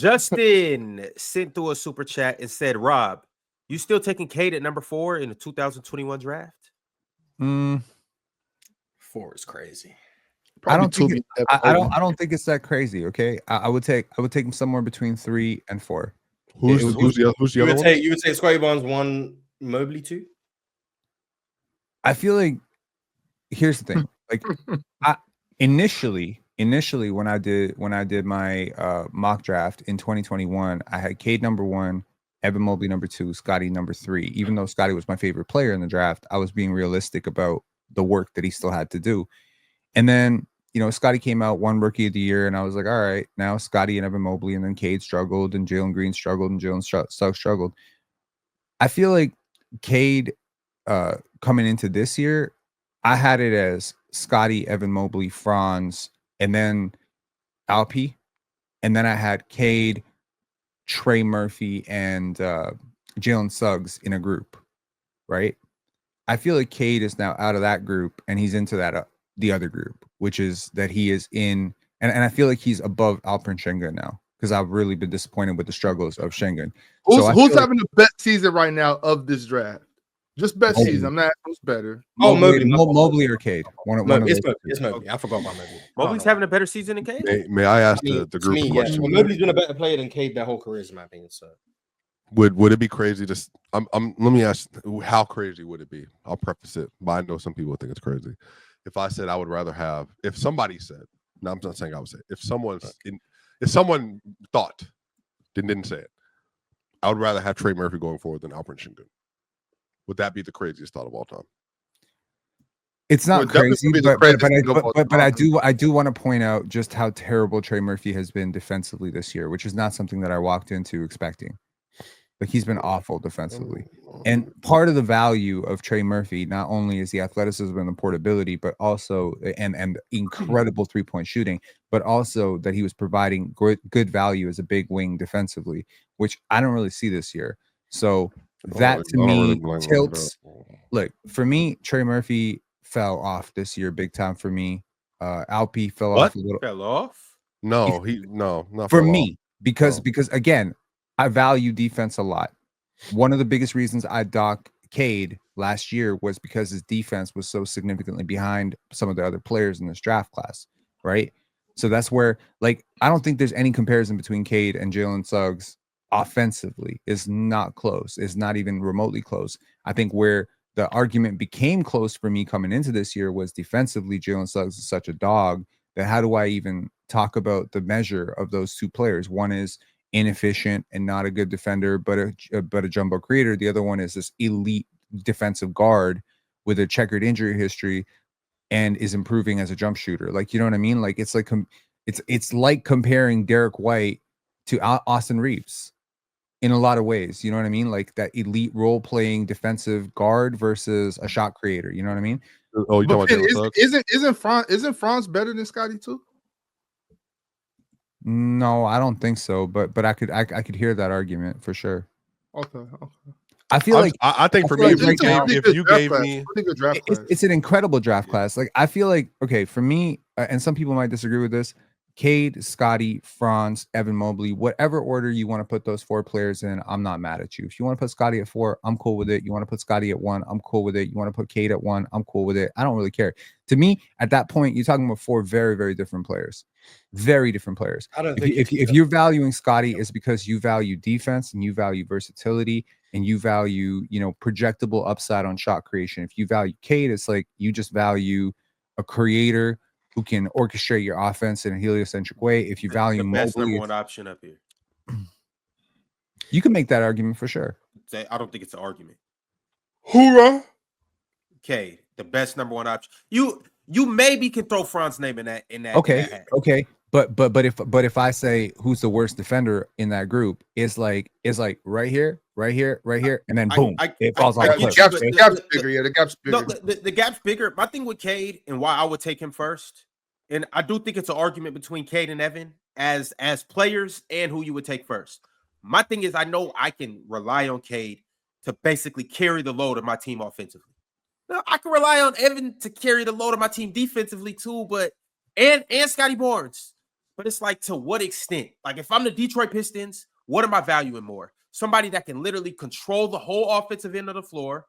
Justin sent through a super chat and said, Rob, you still taking Cade at number 4 in the 2021 draft? 4 is crazy. I don't think think it's that crazy. Okay, I would take him somewhere between 3 and 4. Who's the other one? You would take Scottie Barnes 1, Mobley 2. I feel like here's the thing. Like initially when I did my mock draft in 2021, I had Cade number 1, Evan Mobley number 2, Scottie number 3. Even though Scottie was my favorite player in the draft, I was being realistic about the work that he still had to do. And then, Scottie came out, won Rookie of the Year, and I was like, all right, now Scottie and Evan Mobley, and then Cade struggled, and Jalen Green struggled, and Jalen Suggs struggled. I feel like Cade coming into this year, I had it as Scottie, Evan Mobley, Franz, and then Alpi. And then I had Cade, Trey Murphy, and Jalen Suggs in a group, right? I feel like Cade is now out of that group, and he's into that the other group, which is that he is in, and I feel like he's above Alperen Sengun now, because I've really been disappointed with the struggles of Sengun. Who's having the best season right now of this draft? Just best season. I'm not asking who's better. Mobley or Cade. It's Mobley. I forgot about Mobley. Mobley's having a better season than Cade? May I ask the group a question? Well, Mobley's been a better player than Cade that whole career, in my opinion. So would it be crazy to let me ask, how crazy would it be? I'll preface it, but I know some people think it's crazy. If I said I would rather have, if somebody said, no, I'm not saying I would say, if someone thought, didn't say it, I would rather have Trey Murphy going forward than Alperen Sengun. Would that be the craziest thought of all time? It's not crazy, but I do want to point out just how terrible Trey Murphy has been defensively this year, which is not something that I walked into expecting. Like, he's been awful defensively. And part of the value of Trey Murphy not only is the athleticism and the portability, but also and incredible three-point shooting, but also that he was providing good value as a big wing defensively, which I don't really see this year. So that to me tilts. Look, for me, Trey Murphy fell off this year big time for me. Alpi fell off a little. Fell off? No, not for me because again, I value defense a lot. One of the biggest reasons I docked Cade last year was because his defense was so significantly behind some of the other players in this draft class, right? So that's where, like, I don't think there's any comparison between Cade and Jalen Suggs offensively. Is not close. Is not even remotely close. I think where the argument became close for me coming into this year was defensively, Jalen Suggs is such a dog that how do I even talk about the measure of those two players? One is inefficient and not a good defender, but a jumbo creator. The other one is this elite defensive guard with a checkered injury history and is improving as a jump shooter. Like, you know what I mean? Like, it's like comparing Derek White to Austin Reeves in a lot of ways. You know what I mean? Like that elite role playing defensive guard versus a shot creator. You know what I mean? Oh, you talking about isn't Franz better than Scottie too? No, I don't think so. But I could hear that argument for sure. Okay. I feel like I think for me, if you gave me, it's an incredible draft class. Like, I feel like, okay, for me, and some people might disagree with this, Cade, Scottie, Franz, Evan Mobley, whatever order you want to put those four players in, I'm not mad at you. If you want to put Scottie at 4, I'm cool with it. You want to put Scottie at 1, I'm cool with it. You want to put Cade at 1, I'm cool with it. I don't really care. To me, at that point, you're talking about 4 very, very different players. Very different players. I don't think if you're valuing Scottie, it's because you value defense and you value versatility and you value, projectable upside on shot creation. If you value Cade, it's like you just value a creator who can orchestrate your offense in a heliocentric way. If you value the best Mobley, number one option up here, you can make that argument for sure. I don't think it's an argument. Hoorah! Okay, the best number one option. You maybe can throw Franz's name in that. Okay. But if I say who's the worst defender in that group, it's like right here, and then boom, it falls off the cliff. The gap's bigger. The gap's bigger. No, the gap's bigger. My thing with Cade and why I would take him first, and I do think it's an argument between Cade and Evan as players and who you would take first. My thing is, I know I can rely on Cade to basically carry the load of my team offensively. Now, I can rely on Evan to carry the load of my team defensively too, and Scottie Barnes. But it's like, to what extent? Like, if I'm the Detroit Pistons, what am I valuing more? Somebody that can literally control the whole offensive end of the floor,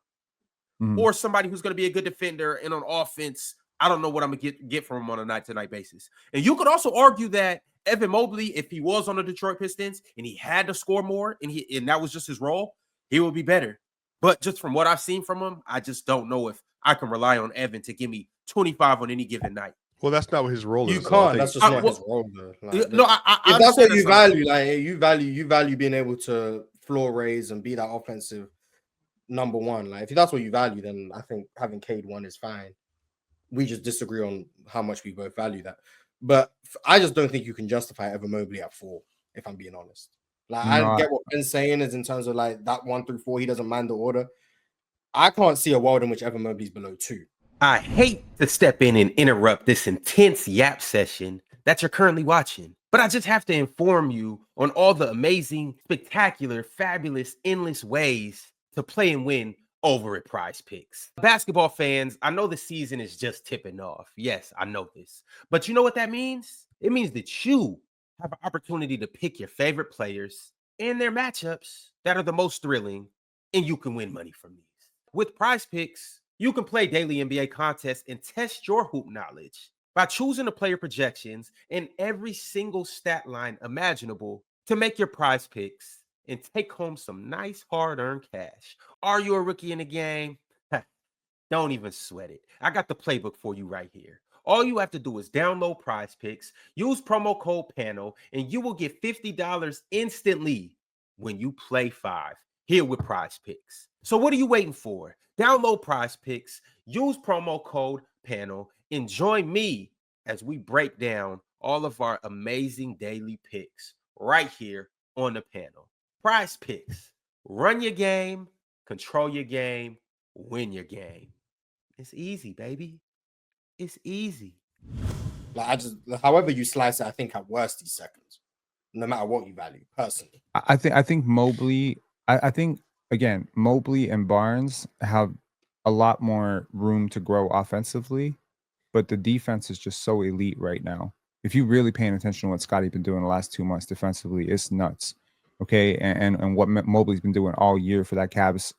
or somebody who's going to be a good defender, and on offense, I don't know what I'm going to get from him on a night-to-night basis. And you could also argue that Evan Mobley, if he was on the Detroit Pistons and he had to score more and that was just his role, he would be better. But just from what I've seen from him, I just don't know if I can rely on Evan to give me 25 on any given night. Well, that's not what his role You is. can't. That's just not his role, though. Like, No, if that's what you value, like you value being able to floor raise and be that offensive number one. Like, if that's what you value, then I think having Cade 1 is fine. We just disagree on how much we both value that. But I just don't think you can justify Evan Mobley at 4, if I'm being honest. Like, I get what Ben's saying is in terms of like that 1 through 4, he doesn't mind the order. I can't see a world in which Evan Mobley's below 2. I hate to step in and interrupt this intense yap session that you're currently watching, but I just have to inform you on all the amazing, spectacular, fabulous, endless ways to play and win over at Prize Picks. Basketball fans, I know the season is just tipping off. Yes, I know this. But you know what that means? It means that you have an opportunity to pick your favorite players and their matchups that are the most thrilling, and you can win money from these. With Prize Picks, you can play daily NBA contests and test your hoop knowledge by choosing the player projections and every single stat line imaginable to make your Prize Picks and take home some nice hard-earned cash. Are you a rookie in the game? Don't even sweat it. I got the playbook for you right here. All you have to do is download Prize Picks, use promo code PANEL, and you will get $50 instantly when you play 5 here with Prize Picks. So what are you waiting for? Download Prize Picks, use promo code PANEL, and join me as we break down all of our amazing daily picks right here on the panel. Prize Picks. Run your game, control your game, win your game. It's easy, baby. It's easy. Like, however you slice it, I think at worst he's second, no matter what you value personally. I think Mobley. I think again, Mobley and Barnes have a lot more room to grow offensively, but the defense is just so elite right now. If you're really paying attention to what Scotty's been doing the last 2 months defensively, it's nuts. Okay, and what Mobley's been doing all year for that Cavs,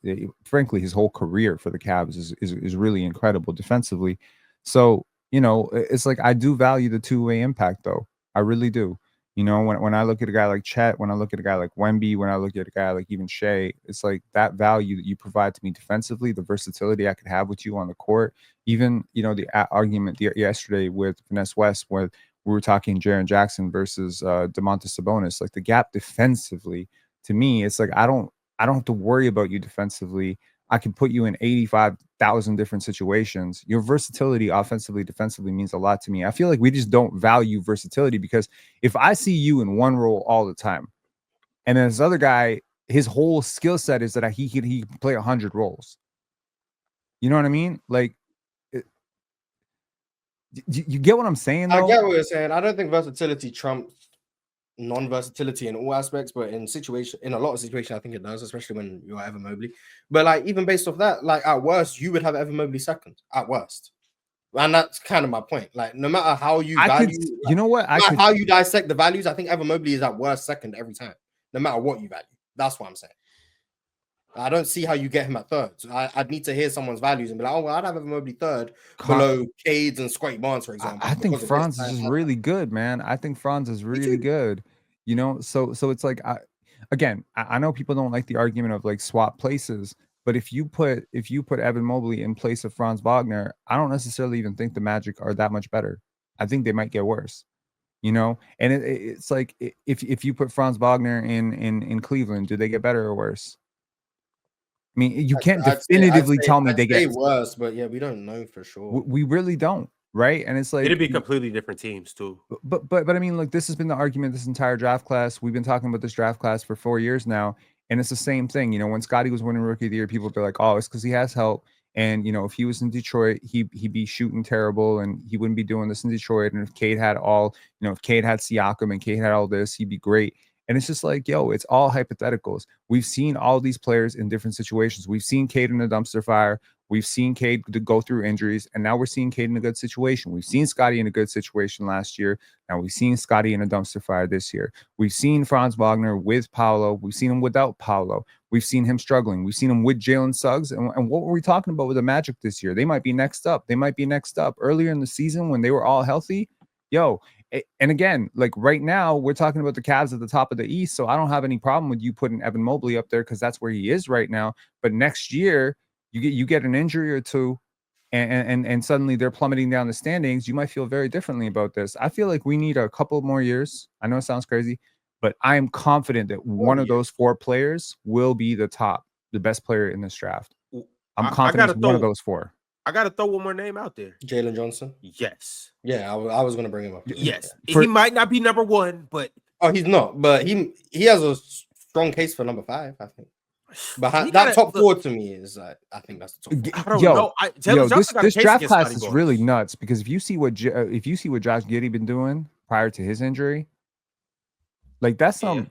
frankly, his whole career for the Cavs is really incredible defensively. So, you know, it's like I do value the two-way impact, though. I really do. You know, when I look at a guy like Chet, when I look at a guy like Wemby, when I look at a guy like even Shea, it's like that value that you provide to me defensively, the versatility I could have with you on the court. Even, you know, the argument yesterday with Finesse West, where we were talking Jaren Jackson versus Domantas Sabonis, like the gap defensively, to me, it's like I don't have to worry about you defensively. I can put you in 85,000 different situations. Your versatility offensively, defensively means a lot to me. I feel like we just don't value versatility, because if I see you in one role all the time, and then this other guy, his whole skill set is that he can play 100 roles. You know what I mean? Like, you get what I'm saying, though? I get what you're saying. I don't think versatility trumps non-versatility in all aspects, but in a lot of situations, I think it does, especially when you're Evan Mobley. But like, even based off that, like at worst, you would have Evan Mobley second at worst. And that's kind of my point. Like, no matter how you value, you know what? How you dissect the values, I think Evan Mobley is at worst second every time, no matter what you value. That's what I'm saying. I don't see how you get him at third. So I'd need to hear someone's values and be like, oh, well, I'd have Evan Mobley third below Cades and Scotty Barnes, for example. I think Franz is really good, man. I think Franz is really good. You know, so it's like, I know people don't like the argument of like swap places, but if you put Evan Mobley in place of Franz Wagner, I don't necessarily even think the Magic are that much better. I think they might get worse. You know, and it's like if you put Franz Wagner in Cleveland, do they get better or worse? I mean, you can't definitively tell me they get worse, but yeah, we don't know for sure. We really don't, right? And it's like it'd be completely different teams too. But I mean, like, this has been the argument this entire draft class. We've been talking about this draft class for 4 years now, and it's the same thing. You know, when Scotty was winning Rookie of the Year, people would be like, "Oh, it's because he has help." And you know, if he was in Detroit, he'd be shooting terrible, and he wouldn't be doing this in Detroit. And if Cade had if Cade had Siakam and Cade had all this, he'd be great. And it's just like, yo, it's all hypotheticals. We've seen all these players in different situations. We've seen Cade in a dumpster fire. We've seen Cade go through injuries, and now we're seeing Cade in a good situation. We've seen Scotty in a good situation last year. Now we've seen Scotty in a dumpster fire this year. We've seen Franz Wagner with Paolo. We've seen him without Paolo. We've seen him struggling. We've seen him with Jalen Suggs. And what were we talking about with the Magic this year? They might be next up. Earlier in the season when they were all healthy. And again, like right now, we're talking about the Cavs at the top of the East. So I don't have any problem with you putting Evan Mobley up there because that's where he is right now. But next year, you get an injury or two, and suddenly they're plummeting down the standings. You might feel very differently about this. I feel like we need a couple more years. I know it sounds crazy, but I am confident that one of those 4 players will be the best player in this draft. I'm confident one of those 4. I gotta throw one more name out there. Jalen Johnson. Yes. Yeah, I was gonna bring him up. Yes. He might not be number 1, but he's not. But he has a strong case for number 5, I think. But that top 4 to me is, I think that's the top 4. I don't know. This draft class is really nuts because if you see what Josh Giddey been doing prior to his injury, like that's I don't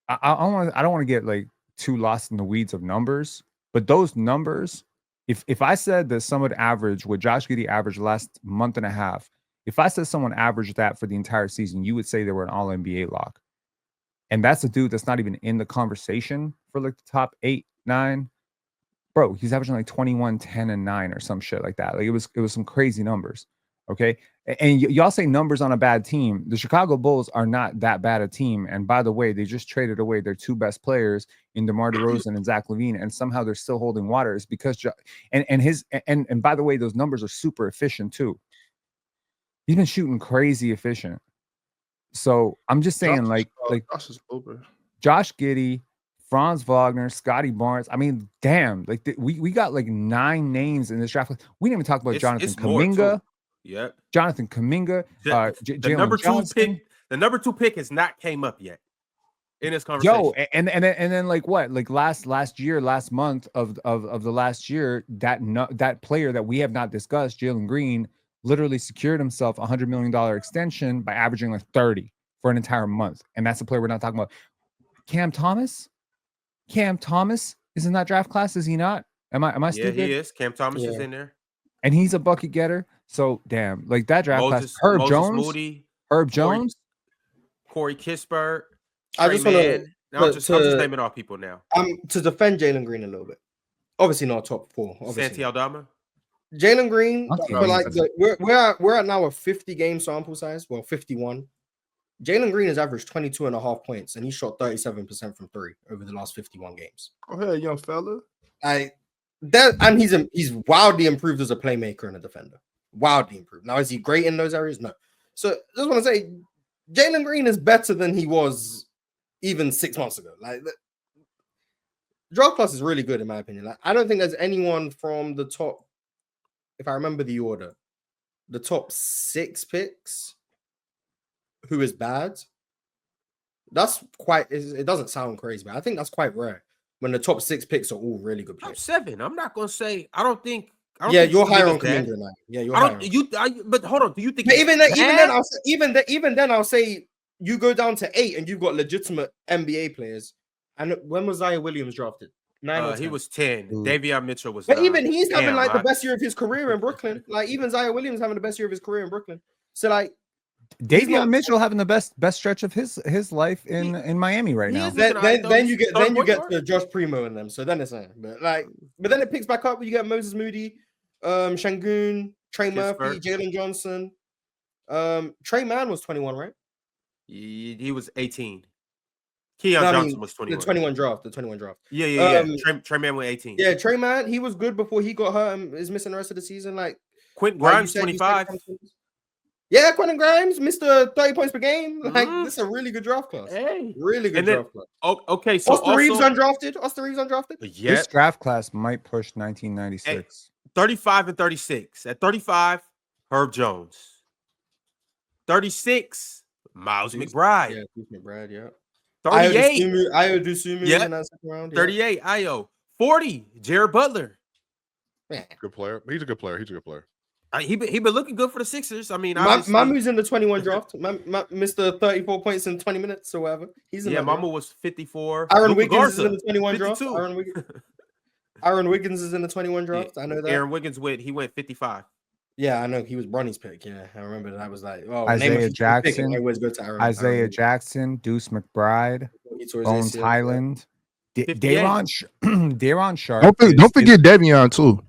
want to get like too lost in the weeds of numbers, but those numbers, if I said that someone averaged what Josh Giddey averaged last month and a half, if I said someone averaged that for the entire season, you would say they were an all NBA lock. And that's a dude that's not even in the conversation for like the top 8, 9. Bro, he's averaging like 21, 10, and 9 or some shit like that. Like it was some crazy numbers. Okay. And y'all say numbers on a bad team. The Chicago Bulls are not that bad a team. And by the way, they just traded away their 2 best players in DeMar DeRozan and Zach LaVine, and somehow they're still holding water. It's because and by the way, those numbers are super efficient too. He's been shooting crazy efficient. So I'm just saying, Josh Giddey, Franz Wagner, Scotty Barnes. I mean, damn, like we got like 9 names in this draft. We didn't even talk about Jonathan Kuminga. Yep. Jonathan Kuminga. The number 2 pick. The number 2 pick has not came up yet in this conversation. And then like what? Like last month of the last year, that player that we have not discussed, Jalen Green, literally secured himself a $100 million extension by averaging like 30 for an entire month. And that's the player we're not talking about. Cam Thomas is in that draft class, is he not? Am I stupid? Yeah, he is. Cam Thomas is in there. And he's a bucket getter. So damn, like that draft class. Herb Jones, Corey Kispert. I just want to. I'm just naming off people now. To defend Jalen Green a little bit. Obviously not top 4. Santi Aldama. Jalen Green, but like we're at now a 50 game sample size. Well, 51. Jalen Green has averaged 22.5 points, and he shot 37% from 3 over the last 51 games. Go ahead, young fella. And he's wildly improved as a playmaker and a defender. Wildly improved. Now, is he great in those areas? No. So just want to say, Jalen Green is better than he was even 6 months ago. Like, the draft class is really good in my opinion. Like, I don't think there's anyone from the top, if I remember the order, the top 6 picks who is bad. That's quite. It doesn't sound crazy, but I think that's quite rare when the top 6 picks are all really good players. Top 7. I'm not gonna say. I don't think. You're higher on Kuminga now. Yeah, you're higher. But hold on. Do you think? But even then, I'll say you go down to 8, and you've got legitimate NBA players. And when was Zion Williams drafted? 9 or 10? He was 10. Davion Mitchell was. But even he's having like the best year of his career in Brooklyn. Like even Zion Williams having the best year of his career in Brooklyn. So like. Davion Mitchell having the best stretch of his life in Miami right now. Then you get to Josh Primo and them. So then it's but then it picks back up. You get Moses Moody, Şengün, Trey Murphy, Jalen Johnson. Trey Mann was 21, right? He was 18. Johnson was 21. The 21 draft. Yeah. Trey Mann was 18. Yeah, Trey Mann, he was good before he got hurt and is missing the rest of the season. Like Quentin Grimes, 25. Yeah, Quentin Grimes, Mr. 30 points per game. Like, this is a really good draft class. Hey. Really good draft class. Okay, so Austin Reeves undrafted. Yeah. This draft class might push 1996. 35 and 36. At 35, Herb Jones. James McBride. Yeah, James McBride, yeah. 38. Ayo Dosunmu in that second round. Yeah. 38, Ayo. 40, Jared Butler. Man. Good player. He's a good player. He been looking good for the Sixers. I mean, Mamu's in the 21 draft. Mr. 34 points in 20 minutes or whatever. He's in Mamu was 54. Aaron Wiggins is in the 21 draft. Aaron Wiggins is in the 21 draft. I know that. Aaron Wiggins he went 55. Yeah, I know he was Bronny's pick. Yeah, I remember that. I was like, oh, Isaiah Jackson. Pick, I always go to Aaron. Isaiah Jackson, Deuce McBride, Bones Highland, Daron Sharp. Don't forget Davion too.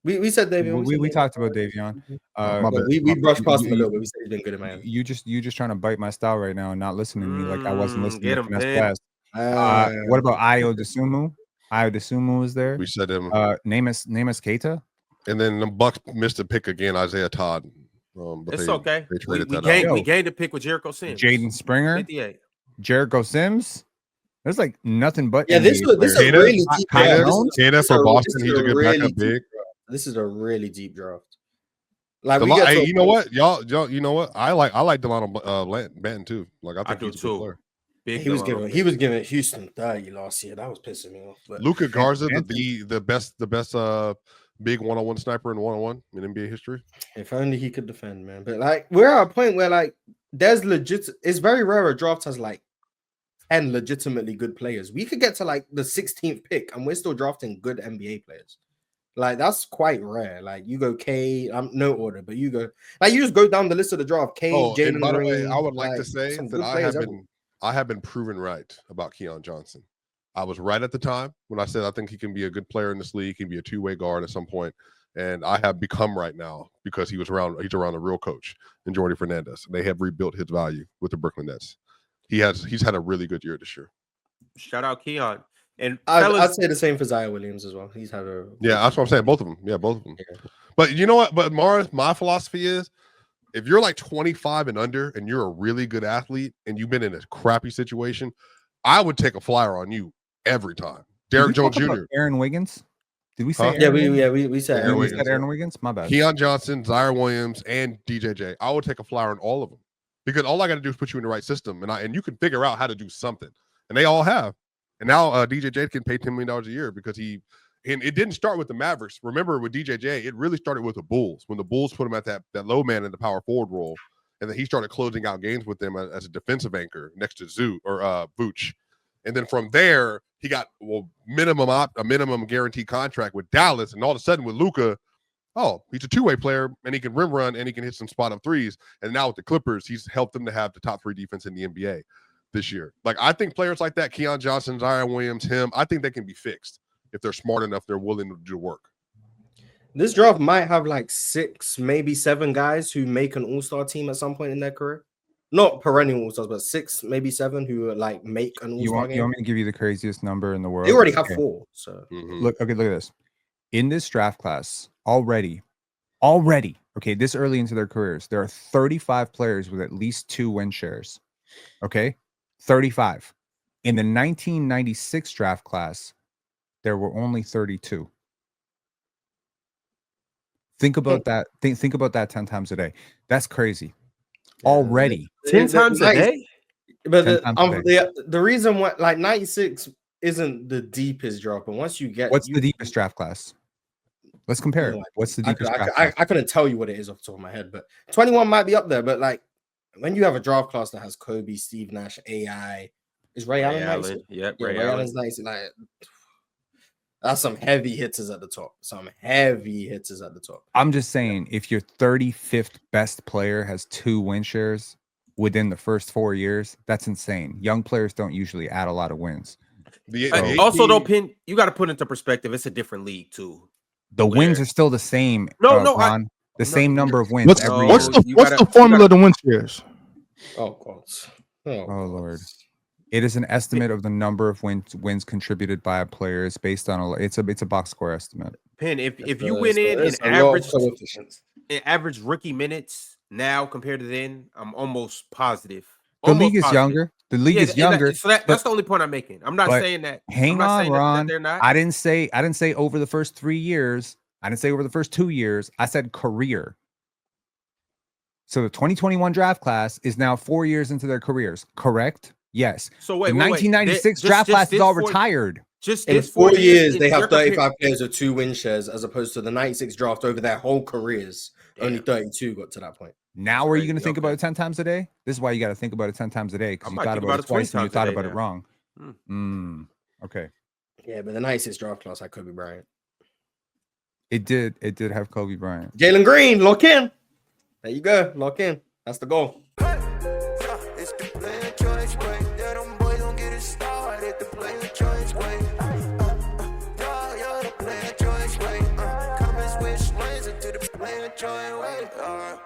We said Davion. We talked about Davion. We brushed past him a little bit. We said he's been good in Miami. You just trying to bite my style right now and not listening to me like I wasn't listening get to him, Finesse West. What about Ayo Dosunmu? Ayo Dosunmu is there. We said him. Namus Keita. And then the Bucks missed a pick again, Isaiah Todd. But It's okay. They traded We gained a pick with Jericho Sims. Jaden Springer. 58. Jericho Sims. There's like nothing but this is a really deep draft. Keita for Boston. He's a good backup big. This is a really deep draft. Like you know what, y'all, you know what? I like Delano Banton too. Like I think he's a good player. He was giving Houston 30 last year. That was pissing me off. But Luka Garza, the best big one-on-one sniper in one-on-one in NBA history. If only he could defend, man. But like we're at a point where like there's legit. It's very rare a draft has like 10 legitimately good players. We could get to like the 16th pick and we're still drafting good NBA players. Like that's quite rare. Like you go K, no order, but you go like you just go down the list of the draft. K, Jalen by the Green. way, I would like to say that I have been proven right about Keon Johnson. I was right at the time when I said I think he can be a good player in this league. He can be a two-way guard at some point, and I have become right now because he's around a real coach in Jordi Fernandez. They have rebuilt his value with the Brooklyn Nets. He's had a really good year this year. Shout out Keon. And I'd say the same for Zion Williams as well. He's had that's what I'm saying. Both of them. Yeah, both of them. Yeah. But you know what? But Morris, my philosophy is if you're like 25 and under and you're a really good athlete and you've been in a crappy situation, I would take a flyer on you every time. Derek Jones Jr. Aaron Wiggins. Did we say? We said Aaron Wiggins. Aaron Wiggins. My bad. Keon Johnson, Zion Williams, and DJJ. I would take a flyer on all of them because all I got to do is put you in the right system, and you can figure out how to do something. And they all have. And now DJJ can pay $10 million a year because and it didn't start with the Mavericks. Remember with DJJ, it really started with the Bulls when the Bulls put him at that low man in the power forward role, and then he started closing out games with them as a defensive anchor next to Vooch. And then from there, he got a minimum guaranteed contract with Dallas, and all of a sudden with Luka, he's a two-way player, and he can rim run, and he can hit some spot-up threes. And now with the Clippers, he's helped them to have the top 3 defense in the NBA this year. Like I think players like that, Keon Johnson, Zion Williams, I think they can be fixed if they're smart enough, they're willing to do the work. This draft might have like 6, maybe 7 guys who make an all-star team at some point in their career. Not perennial all-stars, but 6, maybe 7 who like make an all-star game. You want me to give you the craziest number in the world? They already have 4. So look at this. In this draft class, already, okay, this early into their careers, there are 35 players with at least 2 win shares. Okay, 35. In the 1996 draft class, there were only 32. Think about that. Think about that 10 times a day. That's crazy. Already 10 times a day. But the reason why like 96 isn't the deepest draft, but once you get the deepest draft class? Let's compare. What's the deepest draft class? I couldn't tell you what it is off the top of my head, but 21 might be up there. But like when you have a draft class that has Kobe, Steve Nash, AI, is Ray Allen 96? Yep, Ray Allen's 96. Like that's some heavy hitters at the top. I'm just saying, if your 35th best player has 2 win shares within the first 4 years, that's insane. Young players don't usually add a lot of wins. Also, though, Pin, you got to put into perspective. It's a different league too. The wins are still the same. Ron, same number of wins. What's the formula of the win shares? Oh God. Oh Lord. It is an estimate of the number of wins contributed by a player. It's based on it's a box score estimate. Pin, if you went in and average rookie minutes now compared to then, I'm almost positive. The league is younger. The league is younger. So that's the only point I'm making. I'm not saying that. Hang on, Ron. They're not. I didn't say over the first 3 years. I didn't say over the first 2 years. I said career. So the 2021 draft class is now 4 years into their careers. Correct? Yes. So wait, the 1996 draft class is all retired. Just in 4 years, they have 35 players with 2 win shares, as opposed to the 96 draft over their whole careers. Damn. Only 32 got to that point. Now, are you going to think about it 10 times a day? This is why you got to think about it 10 times a day, because you thought about it twice and you thought about it wrong. Okay. Yeah, but the 96 draft class had Kobe Bryant. It did have Kobe Bryant. Jalen Green, lock in. There you go, lock in. That's the goal. It's the player choice way. Yeah, them boys don't get it started. The player choice way. Yeah, the player choice way. Come and switch lanes into the player choice way.